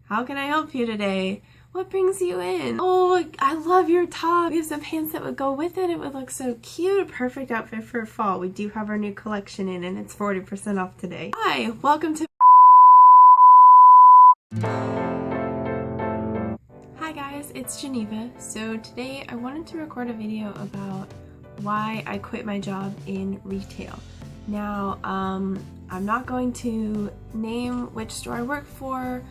How can I help you today? What brings you in? Oh, I love your top. We have some pants that would go with it. It would look so cute. Perfect outfit for fall. We do have our new collection in and it's 40% off today. Hi, welcome to... Hi guys, it's Geneva. So today I wanted to record a video about why I quit my job in retail. Now, I'm not going to name which store I work for,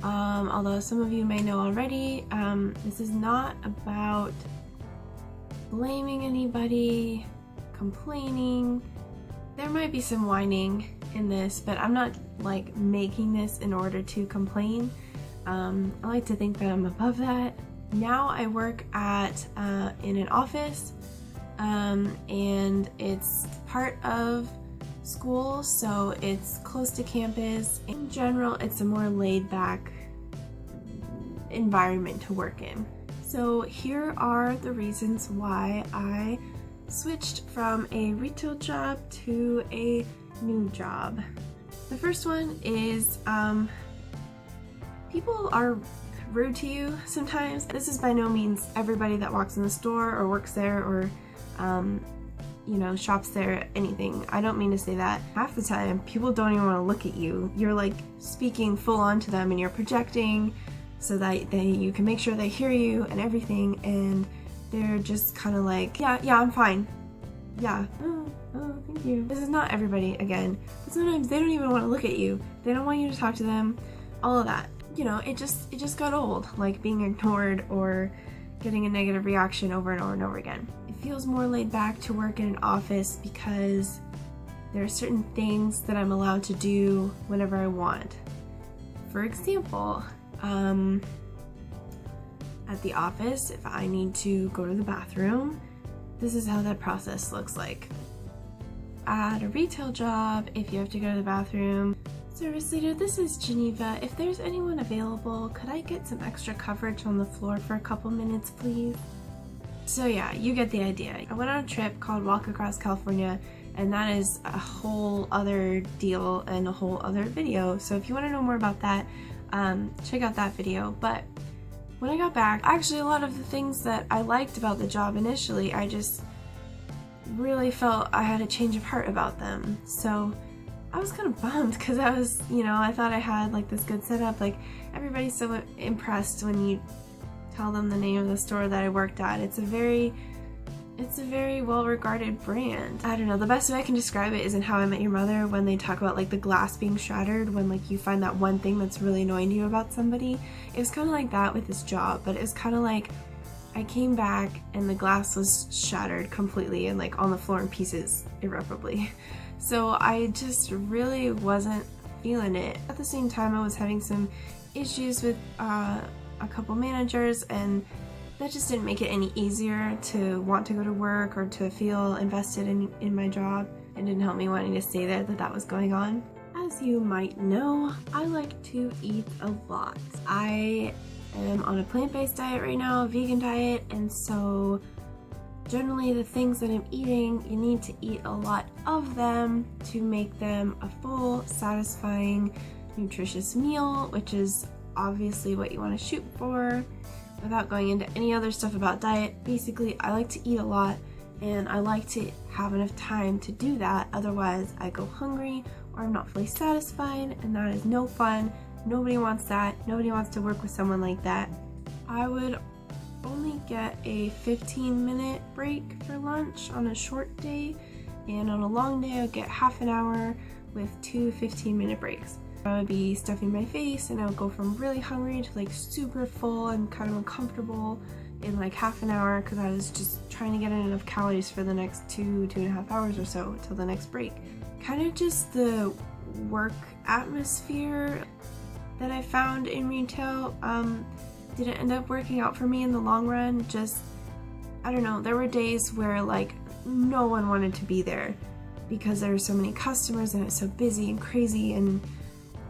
although some of you may know already. This is not about blaming anybody, complaining. There might be some whining in this, but I'm not like making this in order to complain. I like to think that I'm above that. Now I work at in an office, and it's part of school, so it's close to campus. In general, it's a more laid-back environment to work in. So here are the reasons why I switched from a retail job to a new job. The first one is people are rude to you sometimes. This is by no means everybody that walks in the store or works there or you know, shops there, anything. I don't mean to say that. Half the time, people don't even want to look at you. You're like speaking full on to them and you're projecting so that you can make sure they hear you and everything, and they're just kind of like, yeah, I'm fine. Yeah, oh, thank you. This is not everybody, again. But sometimes they don't even want to look at you. They don't want you to talk to them, all of that. You know, it just got old, like being ignored or getting a negative reaction over and over and over again. It feels more laid back to work in an office because there are certain things that I'm allowed to do whenever I want. For example, at the office, if I need to go to the bathroom, this is how that process looks like. At a retail job, if you have to go to the bathroom, service leader, this is Geneva. If there's anyone available, could I get some extra coverage on the floor for a couple minutes, please? So yeah, you get the idea. I went on a trip called Walk Across California, and that is a whole other deal and a whole other video. So if you want to know more about that, check out that video. But when I got back, actually a lot of the things that I liked about the job initially, I just really felt I had a change of heart about them. So I was kind of bummed because I was, you know, I thought I had like this good setup. Like everybody's so impressed when you tell them the name of the store that I worked at. It's a very well-regarded brand. I don't know, the best way I can describe it is in How I Met Your Mother, when they talk about like the glass being shattered, when like you find that one thing that's really annoying to you about somebody. It was kind of like that with this job, but it was kind of like I came back and the glass was shattered completely and like on the floor in pieces irreparably. So I just really wasn't feeling it. At the same time, I was having some issues with a couple managers, and that just didn't make it any easier to want to go to work or to feel invested in my job. It didn't help me wanting to stay there that was going on. As you might know, I like to eat a lot. I am on a plant-based diet right now, a vegan diet, and so generally the things that I'm eating, you need to eat a lot of them to make them a full, satisfying, nutritious meal, which is obviously what you want to shoot for. Without going into any other stuff about diet, basically I like to eat a lot and I like to have enough time to do that, otherwise I go hungry or I'm not fully satisfied, and that is no fun. Nobody wants that. Nobody wants to work with someone like that. I would only get a 15-minute break for lunch on a short day, and on a long day I'd get half an hour with 2 15-minute breaks. I would be stuffing my face and I would go from really hungry to like super full and kind of uncomfortable in like half an hour because I was just trying to get in enough calories for the next 2.5 hours or so till the next break. Kind of just the work atmosphere that I found in retail didn't end up working out for me in the long run. Just, I don't know, there were days where like no one wanted to be there because there were so many customers and it was so busy and crazy and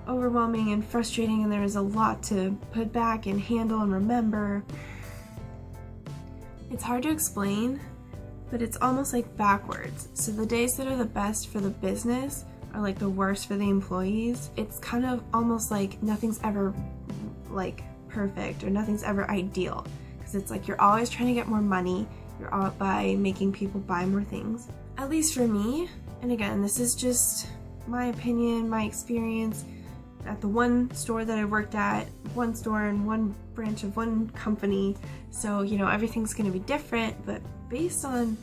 overwhelming and frustrating, and there was a lot to put back and handle and remember. It's hard to explain, but it's almost like backwards. So the days that are the best for the business are like the worst for the employees. It's kind of almost like nothing's ever like perfect or nothing's ever ideal, because it's like you're always trying to get more money. You're all by making people buy more things. At least for me, and again, this is just my opinion, my experience at the one store that I worked at, one store and one branch of one company. So, you know, everything's gonna be different, but based on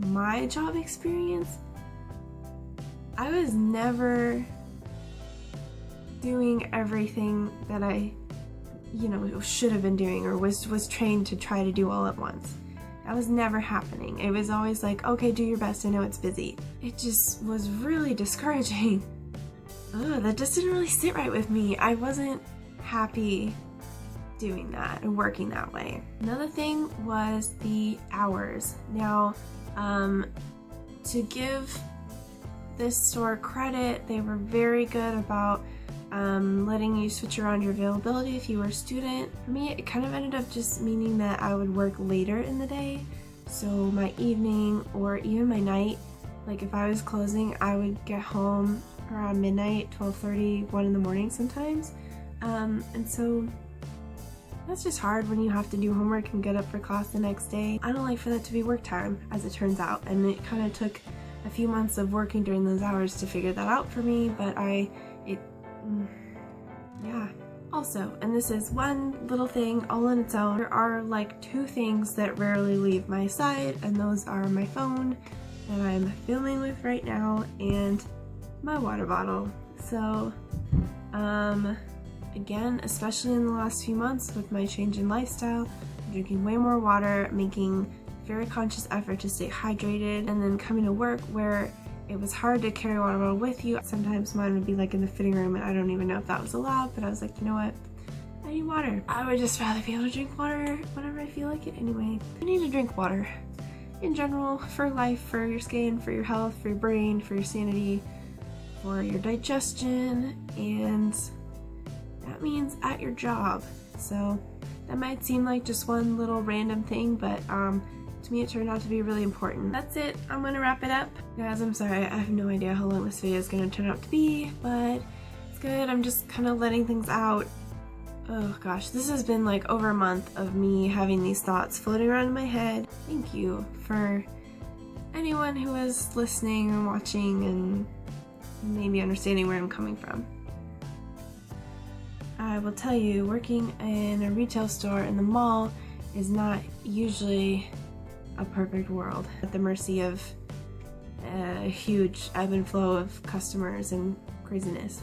my job experience, I was never doing everything that I, you know, should have been doing or was trained to try to do all at once. That was never happening. It was always like, okay, do your best, I know it's busy. It just was really discouraging. That just didn't really sit right with me. I wasn't happy doing that and working that way. Another thing was the hours. Now, to give this store credit, they were very good about letting you switch around your availability if you were a student. For me, it kind of ended up just meaning that I would work later in the day. So my evening or even my night, like if I was closing, I would get home around midnight, 12:30, 1 in the morning sometimes. And so that's just hard when you have to do homework and get up for class the next day. I don't like for that to be work time, as it turns out, and it kind of took a few months of working during those hours to figure that out for me, but yeah. Also, and this is one little thing all on its own, there are like 2 things that rarely leave my side, and those are my phone that I'm filming with right now and my water bottle. So, again, especially in the last few months with my change in lifestyle, I'm drinking way more water, making very conscious effort to stay hydrated, and then coming to work where it was hard to carry a water bottle with you. Sometimes mine would be like in the fitting room and I don't even know if that was allowed, but I was like, you know what? I need water. I would just rather be able to drink water whenever I feel like it anyway. You need to drink water in general, for life, for your skin, for your health, for your brain, for your sanity, for your digestion, and that means at your job. So that might seem like just one little random thing, but to me it turned out to be really important. That's it. I'm gonna wrap it up. Guys, I'm sorry, I have no idea how long this video is gonna turn out to be, but it's good. I'm just kind of letting things out. Oh gosh, this has been like over a month of me having these thoughts floating around in my head. Thank you for anyone who is listening and watching and maybe understanding where I'm coming from. I will tell you, working in a retail store in the mall is not usually a perfect world, at the mercy of a huge ebb and flow of customers and craziness.